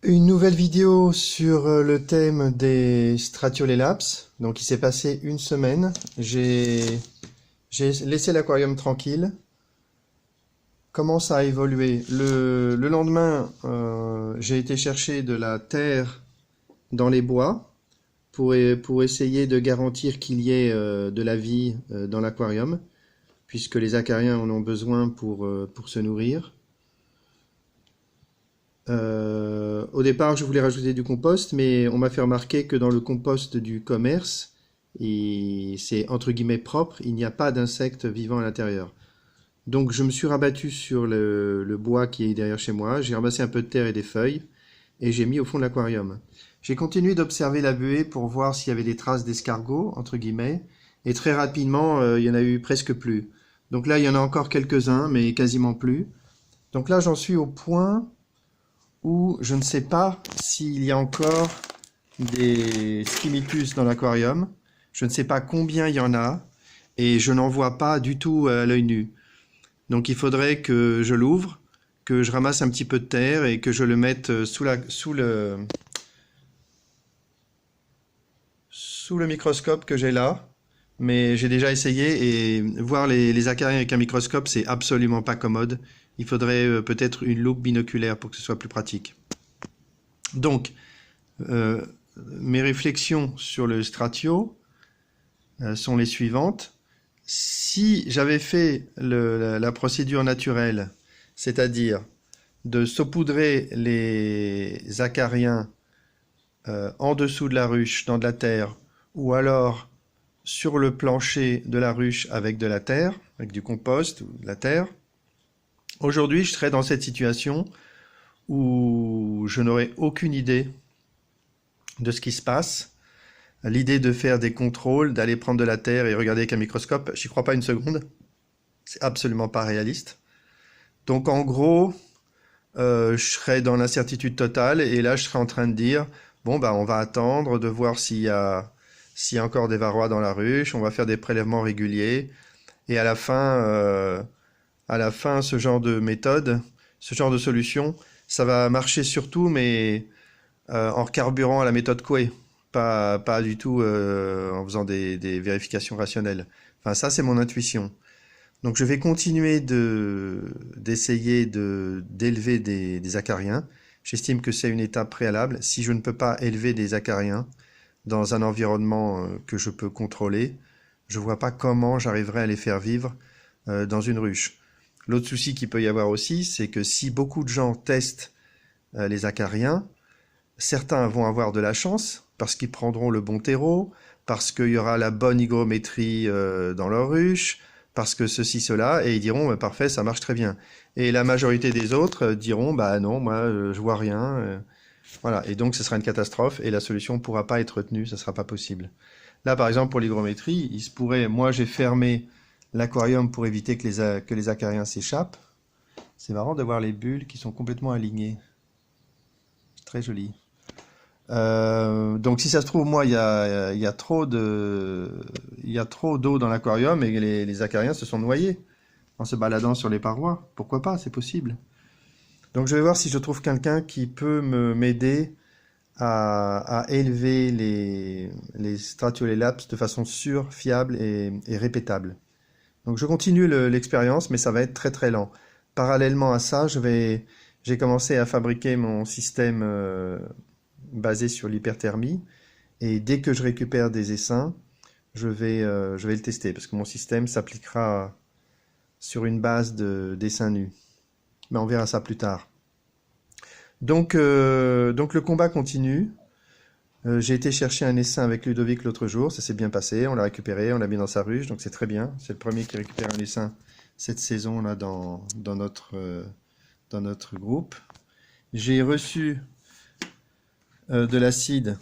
Une nouvelle vidéo sur le thème des Stratiolelaps. Donc il s'est passé une semaine. J'ai laissé l'aquarium tranquille. Comment ça a évolué? Le lendemain, j'ai été chercher de la terre dans les bois pour essayer de garantir qu'il y ait de la vie dans l'aquarium, puisque les acariens en ont besoin pour se nourrir. Au départ, je voulais rajouter du compost, mais on m'a fait remarquer que dans le compost du commerce, et c'est entre guillemets propre, il n'y a pas d'insectes vivants à l'intérieur. Donc je me suis rabattu sur le bois qui est derrière chez moi, j'ai ramassé un peu de terre et des feuilles, et j'ai mis au fond de l'aquarium. J'ai continué d'observer la buée pour voir s'il y avait des traces d'escargots, entre guillemets, et très rapidement, il y en a eu presque plus. Donc là, il y en a encore quelques-uns, mais quasiment plus. Donc là, j'en suis au point où je ne sais pas s'il y a encore des Skimitus dans l'aquarium. Je ne sais pas combien il y en a et je n'en vois pas du tout à l'œil nu. Donc il faudrait que je l'ouvre, que je ramasse un petit peu de terre et que je le mette sous le microscope que j'ai là. Mais j'ai déjà essayé et voir les acariens avec un microscope, c'est absolument pas commode. Il faudrait peut-être une loupe binoculaire pour que ce soit plus pratique. Donc, euh, mes réflexions sur le Stratio sont les suivantes. Si j'avais fait la procédure naturelle, c'est-à-dire de saupoudrer les acariens en dessous de la ruche dans de la terre, ou alors sur le plancher de la ruche avec de la terre, avec du compost ou de la terre, aujourd'hui je serais dans cette situation où je n'aurais aucune idée de ce qui se passe. L'idée de faire des contrôles, d'aller prendre de la terre et regarder avec un microscope, j'y crois pas une seconde. C'est absolument pas réaliste. Donc en gros, je serais dans l'incertitude totale et là je serais en train de dire, bon bah on va attendre de voir s'il y a encore des varrois dans la ruche, on va faire des prélèvements réguliers et à la fin ce genre de méthode, ce genre de solution, ça va marcher surtout mais en recarburant à la méthode Coué, pas du tout en faisant des vérifications rationnelles. Enfin, ça, c'est mon intuition. Donc, je vais continuer d'essayer d'élever des acariens. J'estime que c'est une étape préalable. Si je ne peux pas élever des acariens dans un environnement que je peux contrôler, je vois pas comment j'arriverai à les faire vivre dans une ruche. L'autre souci qu'il peut y avoir aussi, c'est que si beaucoup de gens testent les acariens, certains vont avoir de la chance parce qu'ils prendront le bon terreau, parce qu'il y aura la bonne hygrométrie dans leur ruche, parce que ceci, cela, et ils diront bah, parfait, ça marche très bien. Et la majorité des autres diront bah non, moi je vois rien. Voilà, et donc ce sera une catastrophe et la solution ne pourra pas être retenue, ça ne sera pas possible. Là par exemple pour l'hygrométrie, il se pourrait, moi j'ai fermé l'aquarium pour éviter que les acariens s'échappent. C'est marrant de voir les bulles qui sont complètement alignées. C'est très joli. Donc si ça se trouve, moi, il y a il y a trop d'eau dans l'aquarium et les acariens se sont noyés en se baladant sur les parois. Pourquoi pas, c'est possible. Donc je vais voir si je trouve quelqu'un qui peut m'aider à élever les Stratiolelaps de façon sûre, fiable et répétable. Donc je continue l'expérience, mais ça va être très très lent. Parallèlement à ça, j'ai commencé à fabriquer mon système basé sur l'hyperthermie. Et dès que je récupère des essaims, je vais le tester parce que mon système s'appliquera sur une base d'essaims nus. Mais on verra ça plus tard. Donc le combat continue. J'ai été chercher un essaim avec Ludovic l'autre jour, ça s'est bien passé, on l'a récupéré, on l'a mis dans sa ruche, donc c'est très bien. C'est le premier qui récupère un essaim cette saison là dans notre groupe. J'ai reçu de l'acide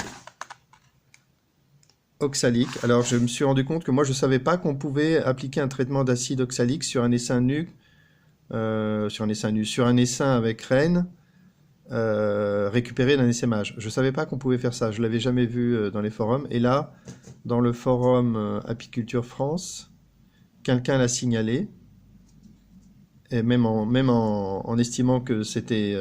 oxalique. Alors je me suis rendu compte que moi je savais pas qu'on pouvait appliquer un traitement d'acide oxalique sur un essaim nu, sur un essaim avec reine récupéré d'un essaimage. Je savais pas qu'on pouvait faire ça, je l'avais jamais vu dans les forums. Et là, dans le forum Apiculture France, quelqu'un l'a signalé, et même en estimant que c'était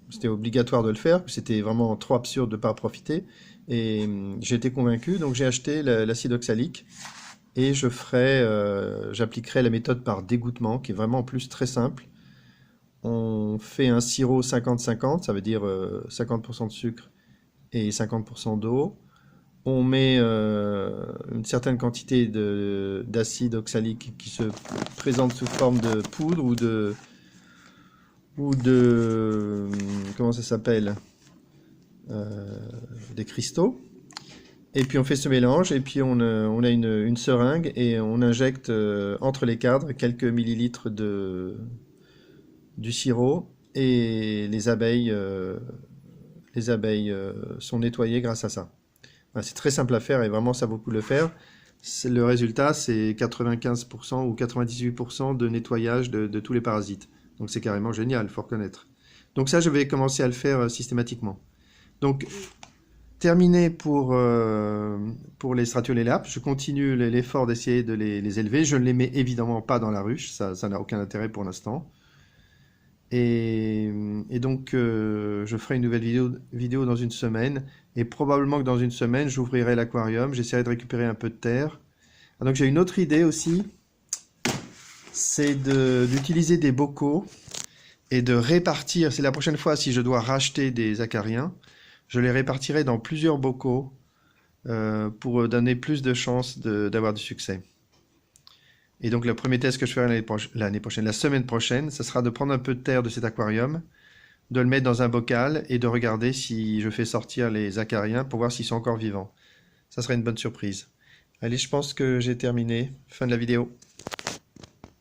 c'était obligatoire de le faire, c'était vraiment trop absurde de ne pas en profiter. Et j'ai été convaincu, donc j'ai acheté l'acide oxalique et j'appliquerai la méthode par dégouttement, qui est vraiment en plus très simple. On fait un sirop 50-50, ça veut dire 50% de sucre et 50% d'eau. On met une certaine quantité d'acide oxalique qui se présente sous forme de poudre ou de comment ça s'appelle, des cristaux. Et puis on fait ce mélange et puis on a une seringue et on injecte entre les cadres quelques millilitres du sirop et les abeilles sont nettoyées grâce à ça. Enfin, c'est très simple à faire et vraiment ça vaut le coup de le faire. Le résultat, c'est 95% ou 98% de nettoyage de tous les parasites. Donc c'est carrément génial, il faut reconnaître. Donc ça, je vais commencer à le faire systématiquement. Donc, terminé pour les Stratiolella. Je continue l'effort d'essayer de les élever. Je ne les mets évidemment pas dans la ruche, ça n'a aucun intérêt pour l'instant. Et donc, je ferai une nouvelle vidéo dans une semaine. Et probablement que dans une semaine, j'ouvrirai l'aquarium. J'essaierai de récupérer un peu de terre. Ah, donc, j'ai une autre idée aussi. C'est d'utiliser des bocaux et de répartir. C'est la prochaine fois, si je dois racheter des acariens, je les répartirai dans plusieurs bocaux pour donner plus de chances d'avoir du succès. Et donc, le premier test que je ferai la semaine prochaine, ce sera de prendre un peu de terre de cet aquarium, de le mettre dans un bocal et de regarder si je fais sortir les acariens pour voir s'ils sont encore vivants. Ça serait une bonne surprise. Allez, je pense que j'ai terminé. Fin de la vidéo.